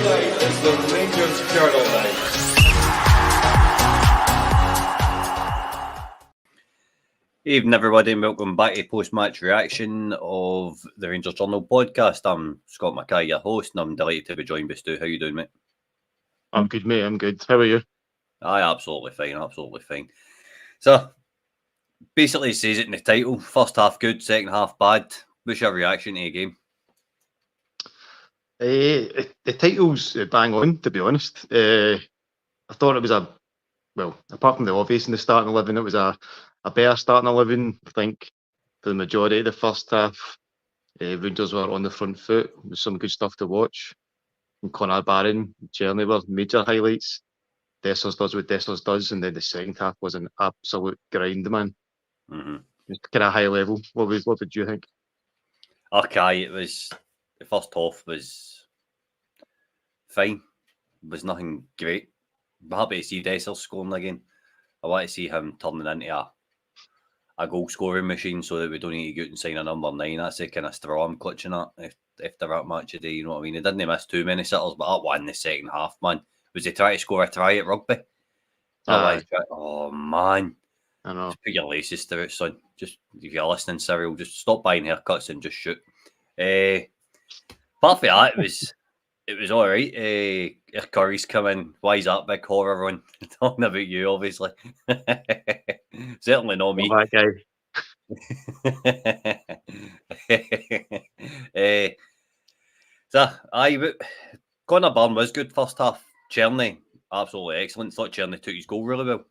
night is the Rangers Journal night. Evening, everybody, and welcome back to post-match reaction of the Rangers Journal podcast. I'm Scott Mackay, your host, and I'm delighted to be joined by Stu. How you doing, mate? I'm good, mate. I'm good. How are you? Aye, absolutely fine. So, basically, it says it in the title: first half good, second half bad. What's your reaction to the game? The title's bang on, to be honest. I thought it was apart from the obvious in the starting 11, it was a better starting 11. I think for the majority of the first half, Rangers were on the front foot with some good stuff to watch. And Connor Barron, Cherny were major highlights. Dessers does what Dessers does, and then the second half was an absolute grind, man. Mm-hmm. Just kind of high level. What did you think? Okay, it was the first half was fine. It was nothing great. I'm happy to see Dessers scoring again. I want to see him turning into a goal scoring machine so that we don't need to go out and sign a number 9. That's the kind of straw I'm clutching at after that match today. You know what I mean? He didn't miss too many sitters, but that one in the second half, man. Was he trying to score a try at rugby? Oh, man. I know. Just put your laces through it, son. Just, if you're listening, Cyril, just stop buying haircuts and just shoot. Apart from that, it was all right. Curry's coming. Why is that big horror run? Talking about you, obviously. Certainly not me. That guy. Connor Barron was good first half. Cherny, absolutely excellent. Thought Cherny took his goal really well.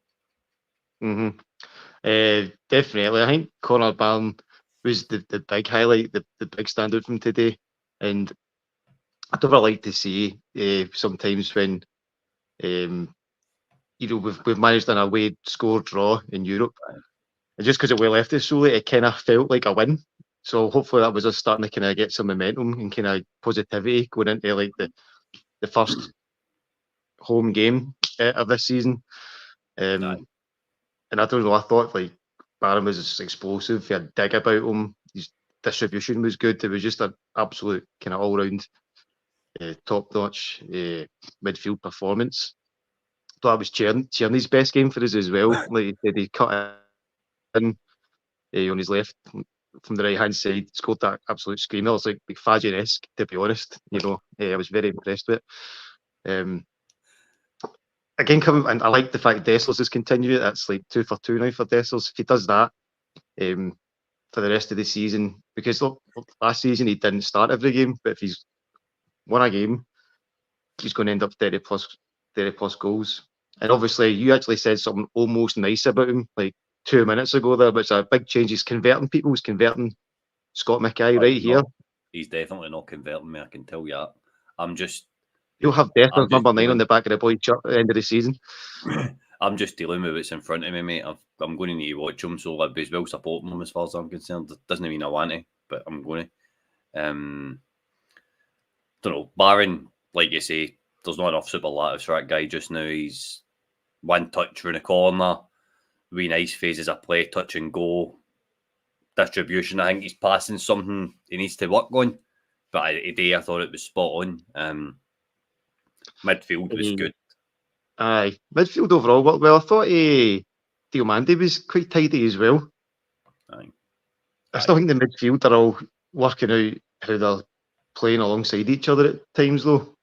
Definitely. I think Connor Barron was the big highlight, the big standout from today. And I'd ever like to see sometimes when we've managed an away score draw in Europe. And just because we left it so late, it kind of felt like a win. So hopefully that was us starting to kind of get some momentum and kind of positivity going into like the first home game of this season. And I don't know, I thought like Barron was explosive. He had dig about him. His distribution was good. It was just an absolute kind of all-round top-notch midfield performance. I thought it was Cherny's best game for us as well. Like he said, he cut in on his left from the right-hand side, scored that absolute screamer. It's like Fagin-esque, to be honest. I was very impressed with it. Again, and I like the fact Dessers has continued. That's like 2 for 2 now for Dessers. If he does that for the rest of the season, because look, last season he didn't start every game, but if he's won a game, he's going to end up 30 plus goals. And obviously, you actually said something almost nice about him like 2 minutes ago there, but it's a big change. He's converting people. He's converting Scott Mackay right here. He's definitely not converting me, I can tell you that. You'll have Dessers number 9 on the back of the boy shirt at the end of the season. I'm just dealing with what's in front of me, mate. I'm going to need to watch him, so I'll be as well supporting him as far as I'm concerned. It doesn't mean I want to, but I'm going to. Don't know. Barron, like you say, there's not enough superlatives for that guy just now. He's one touch through the corner, wee nice phases of play, touch and go. Distribution, I think he's passing something he needs to work on. But today I thought it was spot on. Midfield was good. Aye, midfield overall. Well, I thought Diomande was quite tidy as well. Aye. I still think the midfield are all working out how they're playing alongside each other at times, though.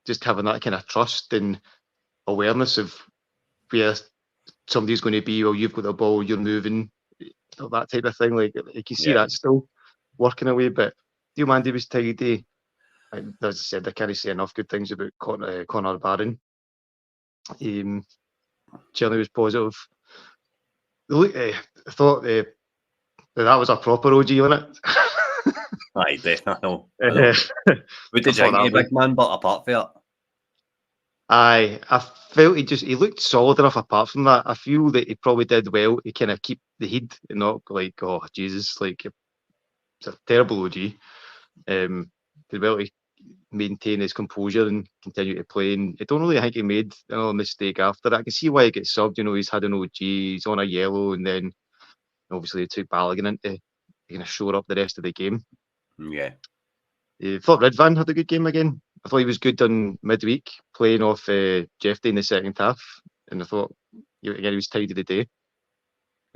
Just having that kind of trust and awareness of where somebody's going to be. Well, you've got the ball, you're moving, that type of thing. Like you can see that still working away. But Diomande was tidy. As I said, I can't say enough good things about Connor Barron. Cherny was positive. I thought that was a proper OG on it. Aye, definitely. What did you think, big man? But apart from that, I felt he looked solid enough. Apart from that, I feel that he probably did well to kind of keep the heat and not like, oh Jesus, like it's a terrible OG. Did well to maintain his composure and continue to play. And I don't really think he made a mistake after that. I can see why he gets subbed. He's had an OG, he's on a yellow, and then obviously he took Balogun in to kind of shore up the rest of the game. Yeah. I thought Ridvan had a good game again. I thought he was good on midweek, playing off Jeffy in the second half, and I thought again he was tidy the day.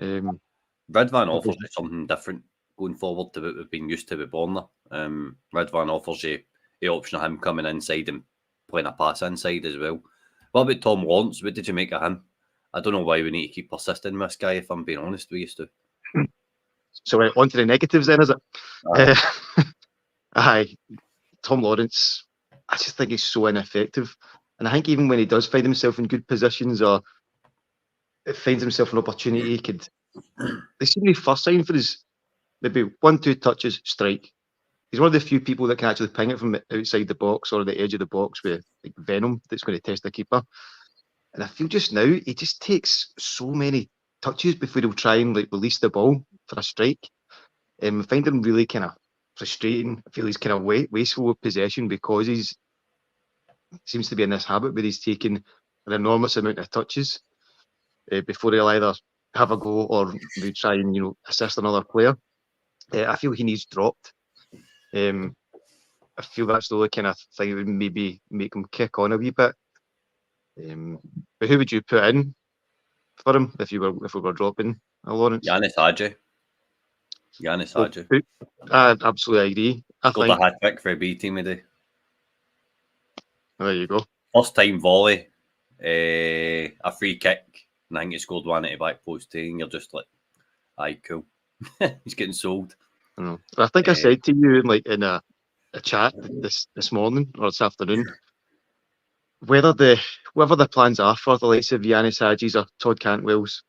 Ridvan offers you something different going forward to what we've been used to with Borna. Ridvan offers you the option of him coming inside and playing a pass inside as well. What about Tom Lawrence? What did you make of him? I don't know why we need to keep persisting with this guy, if I'm being honest with you, Stu. So on to the negatives then, is it? Aye. Aye. Tom Lawrence, I just think he's so ineffective. And I think even when he does find himself in good positions or finds himself an opportunity, he could... They seem to be first sign for his maybe 1-2 touches, strike. He's one of the few people that can actually ping it from outside the box or the edge of the box with like venom that's going to test the keeper. And I feel just now he just takes so many touches before he'll try and like release the ball for a strike. I find him really kind of frustrating. I feel he's kind of wasteful of possession because he's seems to be in this habit where he's taking an enormous amount of touches before he'll either have a go or maybe try and assist another player. I feel he needs dropped. I feel that's the only kind of thing that would maybe make him kick on a wee bit. But who would you put in for him if we were dropping Lawrence? Yanis Hadji. I absolutely agree. Scored a hat trick for a B team today. There you go. First time volley, a free kick, and I think he scored one at the back post, and you're just like, aye, cool. He's getting sold. I think I said to you in a chat this morning or this afternoon, whatever the plans are for the likes of Yanis Hadjis or Todd Cantwell's,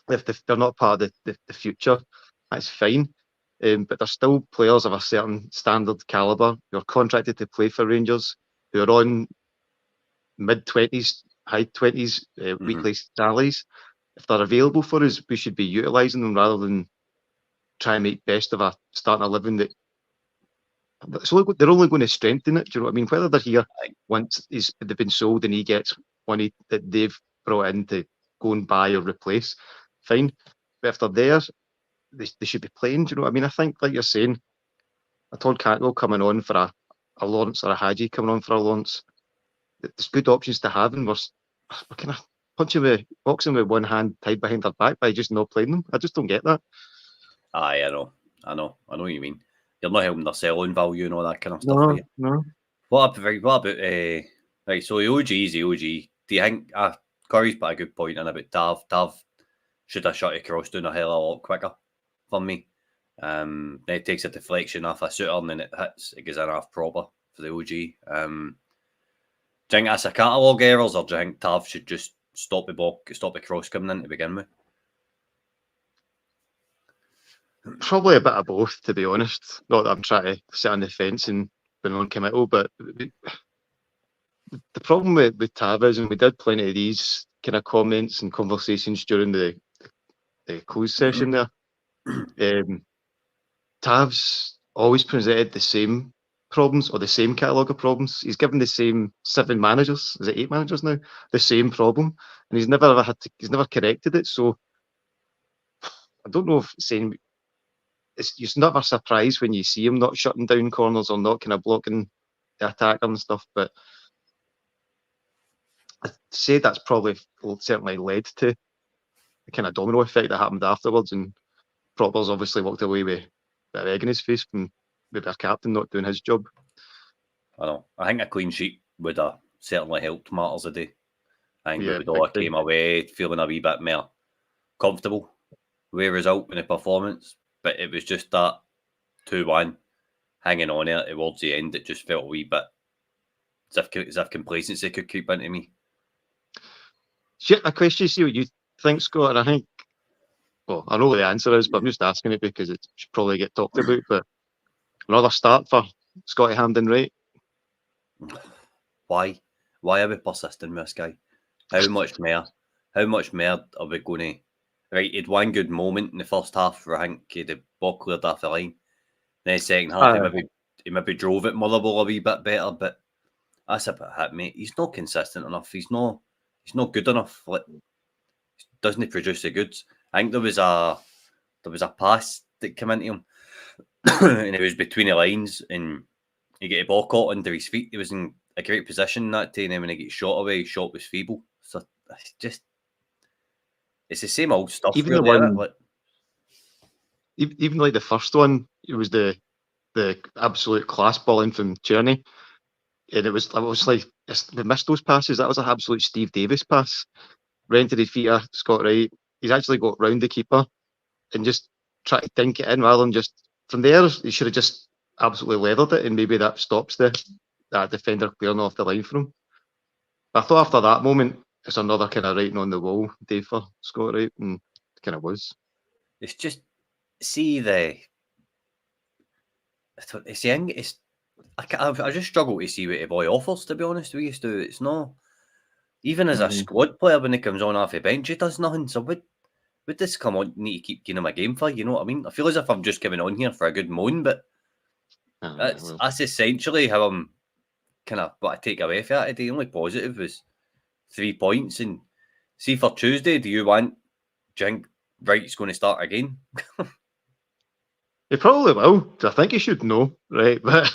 if they're not part of the future, that's fine. But they're still players of a certain standard calibre who are contracted to play for Rangers, who are on mid-20s, high-20s weekly salaries. If they're available for us, we should be utilising them rather than try and make best of a starting 11 that... So they're only going to strengthen it. Do you know what I mean? Whether they're here once they've been sold and he gets money that they've brought in to go and buy or replace, fine. But if they're there, they should be playing. Do you know what I mean? I think, like you're saying, a Todd Cantwell coming on for a Lawrence or a Hadji coming on for a Lawrence, there's good options to have, and we're kind of boxing with one hand tied behind their back by just not playing them. I just don't get that. Aye, I know what you mean. You're not helping their selling value and all that kind of stuff. No. What about right? So the OG is the OG. Do you think Corey's put a good point in about Tav? Tav should have shot across down a hell of a lot quicker for me. Then it takes a deflection off a shooter and then it goes in half proper for the OG. Do you think that's a catalogue errors, or do you think Tav should just stop the cross coming in to begin with? Probably a bit of both, to be honest. Not that I'm trying to sit on the fence and be non-committal, but the problem with Tav is, and we did plenty of these kind of comments and conversations during the closed session there. Tav's always presented the same problems or the same catalogue of problems. He's given the same 7 managers, is it 8 managers now, the same problem, and he's never corrected it. So I don't know if saying it's never surprised when you see him not shutting down corners or not kind of blocking the attacker and stuff, but I'd say that's probably certainly led to the kind of domino effect that happened afterwards, and Propper's obviously walked away with a bit of egg in his face from maybe our captain not doing his job. I know. I think a clean sheet would have certainly helped matters a day. I think we would all came away feeling a wee bit more comfortable with the result and the performance. But it was just that 2-1 hanging on there towards the end. It just felt a wee bit as if complacency could creep into me. Shit, a question, see what you think, Scott. And I think, well, I know what the answer is, but I'm just asking it because it should probably get talked about. But another start for Scotty Hampden, right? Why are we persisting with this guy? How much more are we going to... Right, he had one good moment in the first half where I think the ball cleared off the line. Then the second half, he maybe drove it Motherwell a wee bit better, but that's a bit hit, mate. He's not consistent enough. He's not good enough. Like, doesn't he produce the goods? I think there was a pass that came into him, and it was between the lines, and he got a ball caught under his feet. He was in a great position that day, and then when he gets shot away, his shot was feeble. So it's the same old stuff. Even Really, the isn't it? one, even like the first one, it was the absolute class ball in from Tierney, and it was like we missed those passes. That was an absolute Steve Davis pass. Rented his feet, Scott Wright. He's actually got round the keeper and just try to dink it in rather than just from there. He should have just absolutely leathered it, and maybe that stops that defender clearing off the line from him. But I thought after that moment, it's another kind of writing on the wall day for Scott Wright, and it kind of was. It's just see the. It's the thing. It's I just struggle to see what the boy offers. To be honest with you, Stu, it's not even as a squad player when he comes on off the bench, he does nothing. So would this come on? Need to keep giving him a game for? You know what I mean? I feel as if I'm just coming on here for a good moan, but that's essentially how I'm kind of what I take away from that today. The only positive was 3 points. And see for Tuesday, do you think Wright's going to start again? He probably will. I think he should know, right? But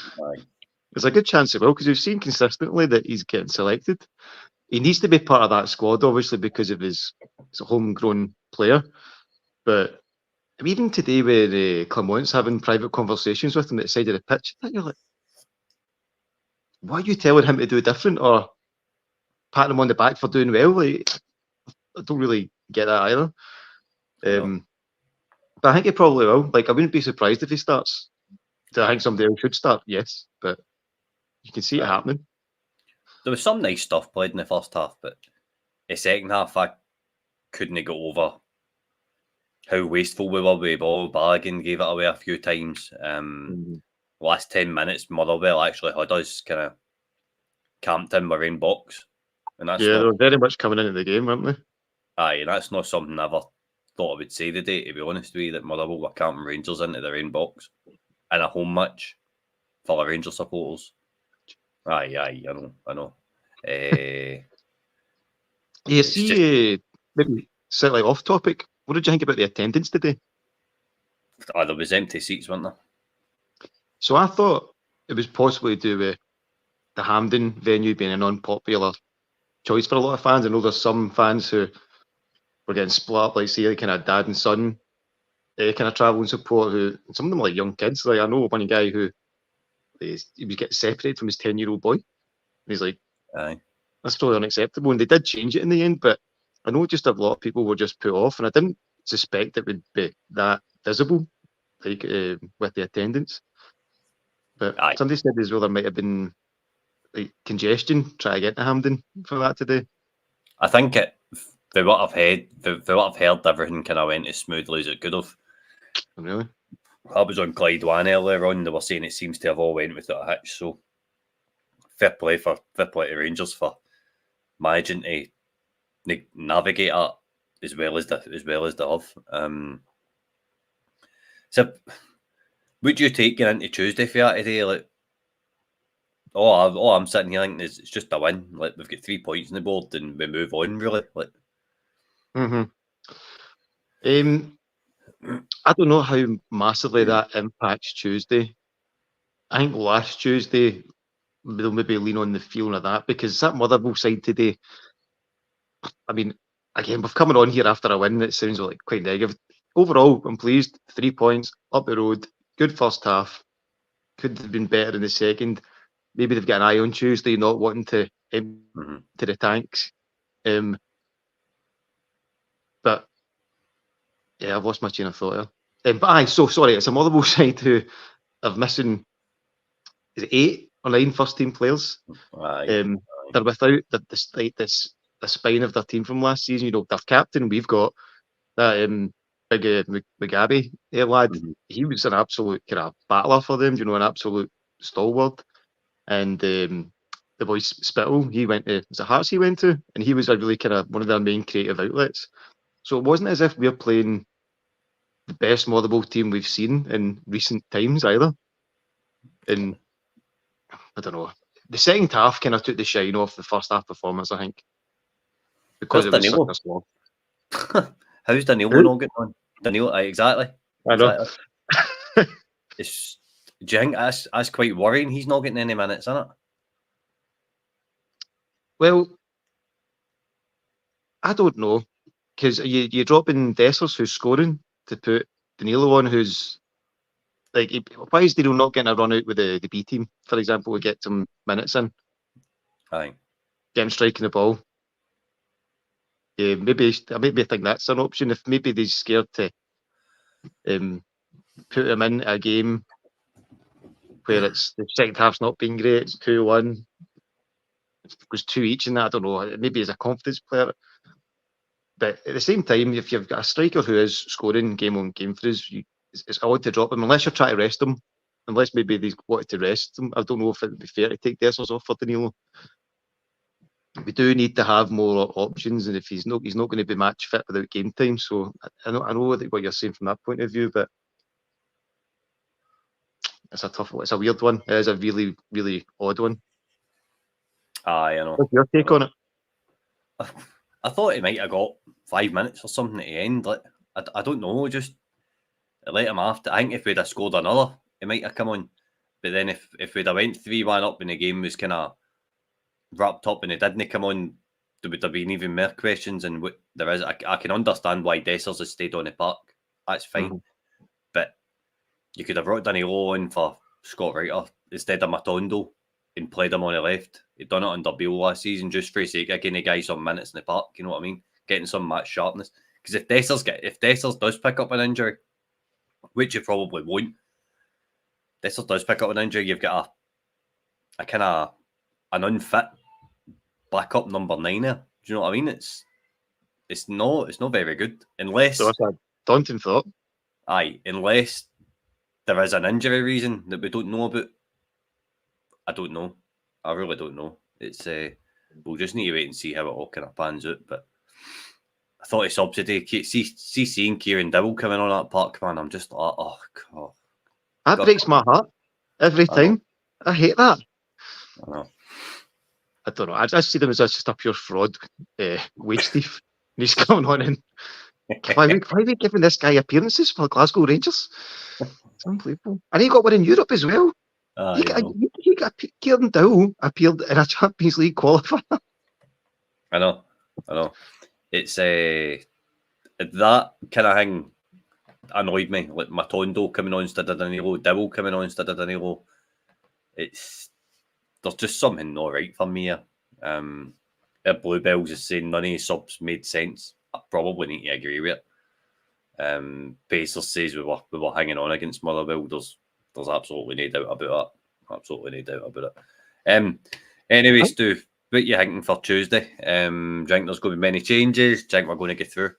there's a good chance he will because we've seen consistently that he's getting selected. He needs to be part of that squad, obviously, because of he's a homegrown player. But I mean, even today, where Clermont's having private conversations with him at the side of the pitch, I think you're like, why are you telling him to do different or patting him on the back for doing well? Like, I don't really get that either. But I think he probably will. Like, I wouldn't be surprised if he starts. Do I think somebody else should start? Yes, but you can see it happening. There was some nice stuff played in the first half, but the second half, I couldn't go over how wasteful we were with the ball. Balogun gave it away a few times. Last 10 minutes, Motherwell actually had us kind of camped in our own box. And that's they were very much coming into the game, weren't they? Aye, and that's not something I ever thought I would say today, to be honest with you, that Motherwell were camping Rangers into their own box in a home match for the Rangers supporters. Aye, I know. You see, maybe slightly off topic, what did you think about the attendance today? There was empty seats, weren't there? So I thought it was possibly to do with the Hampden venue being an unpopular choice for a lot of fans. I know there's some fans who were getting split up, like say, kind of dad and son kind of travel and support. Who some of them are like young kids. Like I know one guy who he was getting separated from his 10-year-old boy. And he's like, aye, that's totally unacceptable. And they did change it in the end, but I know just a lot of people were just put off, and I didn't suspect it would be that visible, like with the attendance. But somebody said as well there might have been like congestion trying to get to Hampden for that today. I think for what I've heard, everything kind of went as smoothly as it could have. Really? I was on Clyde One earlier on. They were saying it seems to have all went without a hitch. So fair play to Rangers for managing to navigate that as well as they have. So, would you take getting into Tuesday for that today? Like, I'm sitting here thinking it's just a win. Like we've got 3 points on the board and we move on. Really, like. I don't know how massively that impacts Tuesday. I think last Tuesday they'll maybe lean on the feeling of that because that Motherwell side today. I mean, again, we've coming on here after a win. It sounds like quite negative. Overall, I'm pleased. 3 points up the road. Good first half. Could have been better in the second. Maybe they've got an eye on Tuesday, not wanting to empty the tanks. But yeah, I've lost my chain of thought there. But so sorry, it's a Motherwell side who are missing 8 or 9 first team players. They're without the spine of their team from last season. You know, their captain, we've got that big Mugabe lad. He was an absolute kind of battler for them, you know, an absolute stalwart. And the boy Spittle, he went to, was it Hearts he went to? And he was a really kind of one of their main creative outlets. So it wasn't as if we're playing the best Motherwell team we've seen in recent times either. And I don't know. The second half kind of took the shine off the first half performance, I think. Because it was such a slog. How's Danilo not getting on? Danilo, exactly. I know. It's Do you think that's quite worrying? He's not getting any minutes, isn't it? Well, I don't know, because you're dropping Dessers, who's scoring, to put Danilo on, who's like, why is Danilo not getting a run out with the B team, for example, to get some minutes in, Aye. get him striking the ball? Yeah, maybe I think that's an option. If maybe they're scared to put him in a game where it's the second half's not been great, it's 2-1, it goes 2 each in that. I don't know. Maybe as a confidence player. But at the same time, if you've got a striker who is scoring game on game for us, it's odd to drop him unless you're trying to rest him. Unless maybe they wanted to rest him. I don't know if it would be fair to take Dessers off for Danilo. We do need to have more options, and if he's not going to be match fit without game time. So I know what you're saying from that point of view, but it's a weird one. It is a really, really odd one. Aye, I know. What's your take on it? I thought he might have got 5 minutes or something at the end. Like I don't know, just let him after. I think if we'd have scored another, he might have come on. But then if we'd have went 3-1 up and the game was kind of wrapped up and he didn't come on, there would have been even more questions. And what there is, I can understand why Dessers has stayed on the park. That's fine. Mm-hmm. But you could have brought Danilo in for Scott Reiter instead of Matondo and played him on the left. He'd done it under Beale last season just for the sake of getting the guy some minutes in the park. You know what I mean? Getting some match sharpness. Because if Dessers does pick up an injury, which he probably won't, Dessers does pick up an injury, you've got a kind of an unfit backup number 9 there. Do you know what I mean? It's not very good unless. So that's a daunting thought. Aye, unless there is an injury reason that we don't know about. I don't know. I really don't know. It's we'll just need to wait and see how it all kind of pans out. But I thought a subsidy. See seeing Kieran Dowell coming on that park, man. I'm just like, oh god. That breaks my heart every time. I hate that. I know. I don't know. I just see them as just a pure fraud, wage thief. And he's coming on in. Why are we giving this guy appearances for Glasgow Rangers? It's unbelievable. And he got one in Europe as well. He got Kieran Dowell appeared in a Champions League qualifier. I know. It's that kind of thing annoyed me. Like Matondo coming on instead of Danilo, Dowell coming on instead of Danilo. There's just something not right for me here. Bluebells is saying none of his subs made sense. I probably need to agree with it. Pacers says we were hanging on against Motherwell. There's absolutely no doubt about that. Absolutely no doubt about it. Anyway, Stu, what are you thinking for Tuesday? Do you think there's going to be many changes? Do you think we're going to get through?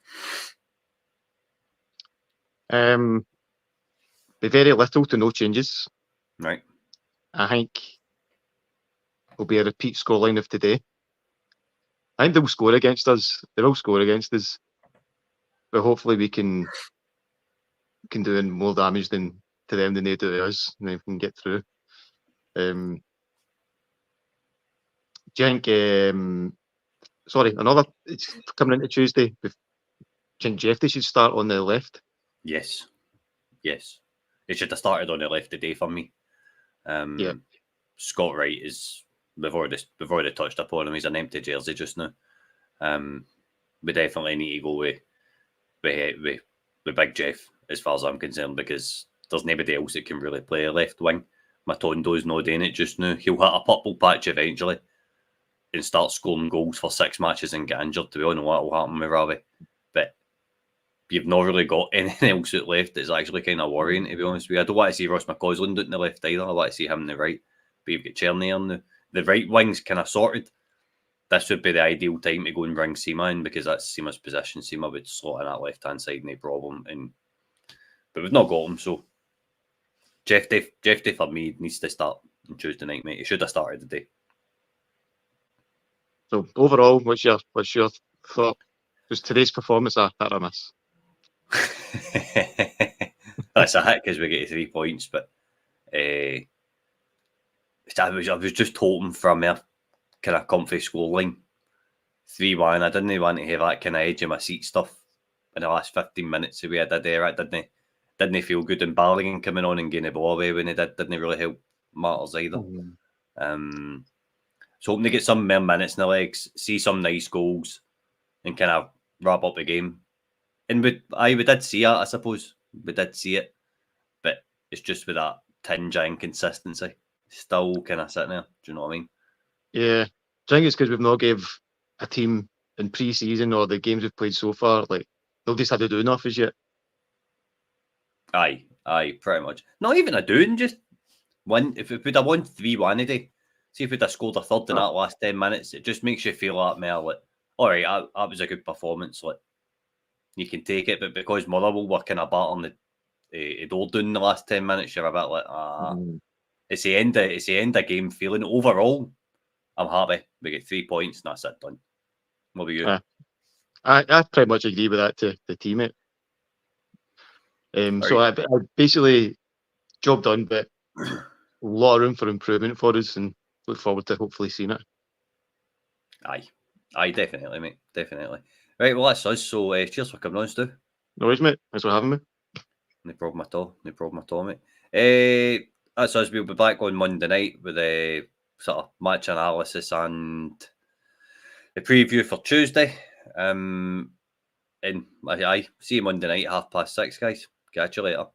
Be very little to no changes. Right. I think it'll be a repeat scoreline of today. I think they'll score against us. They will score against us. But hopefully we can do more damage to them than they do to us, and then we can get through. Do you think, it's coming into Tuesday. Do you think Jeffy should start on the left? Yes. It should have started on the left today for me. Yeah. Scott Wright is, we've already touched upon him. He's an empty jersey just now. We definitely need to go with Big Jeff as far as I'm concerned, because there's nobody else that can really play a left wing. Matondo's not doing it just now. He'll hit a purple patch eventually and start scoring goals for 6 matches and get injured. To be honest, what will happen with Ravi? But you've not really got anything else at left that's actually kind of worrying, to be honest with you. I don't want to see Ross McCausland out in the left either. I want to see him on the right. But you've got Cherny on the right wing's kind of sorted. This would be the ideal time to go and bring Sima in, because that's Sima's position. Sima would slot in that left-hand side, no problem. But we've not got him, so Jeff Day for me needs to start on Tuesday night, mate. He should have started today. So overall, what's your thought? Was today's performance a hit or miss? That's a hit because we get 3 points, but I was just hoping for a more kind of comfy scoreline. 3-1. I didn't want to have that kind of edge of my seat stuff in the last 15 minutes the way I did there, didn't I? didn't feel good, and Balogun coming on and getting the ball away when he didn't really help matters either. So hoping to get some more minutes in the legs, see some nice goals, and kind of wrap up the game. And we did see it, I suppose. We did see it, but it's just with that tinge of inconsistency still kind of sitting there. Do you know what I mean? Yeah, I think it's because we've not gave a team in pre-season or the games we've played so far, like, nobody's had to do enough as yet. Aye, pretty much. Not even a doing, just win. If we'd have won 3-1 today, see if we'd have scored a third in that last 10 minutes, it just makes you feel like more like, all right, that was a good performance. Like, you can take it, but because Motherwell were kind of battering the door down in the last 10 minutes, you're a bit like, it's the end of game feeling. Overall, I'm happy. We get 3 points and that's it, done. What about you? I pretty much agree with that to the teammate. So I basically, job done, but a lot of room for improvement for us, and look forward to hopefully seeing it. Aye, definitely, mate, definitely. Right, well, that's us. So cheers for coming on, Stu. No worries, mate. Thanks for having me. No problem at all, mate. That's us. We'll be back on Monday night with a sort of match analysis and the preview for Tuesday. And I see you Monday night, 6:30, guys. Catch you later.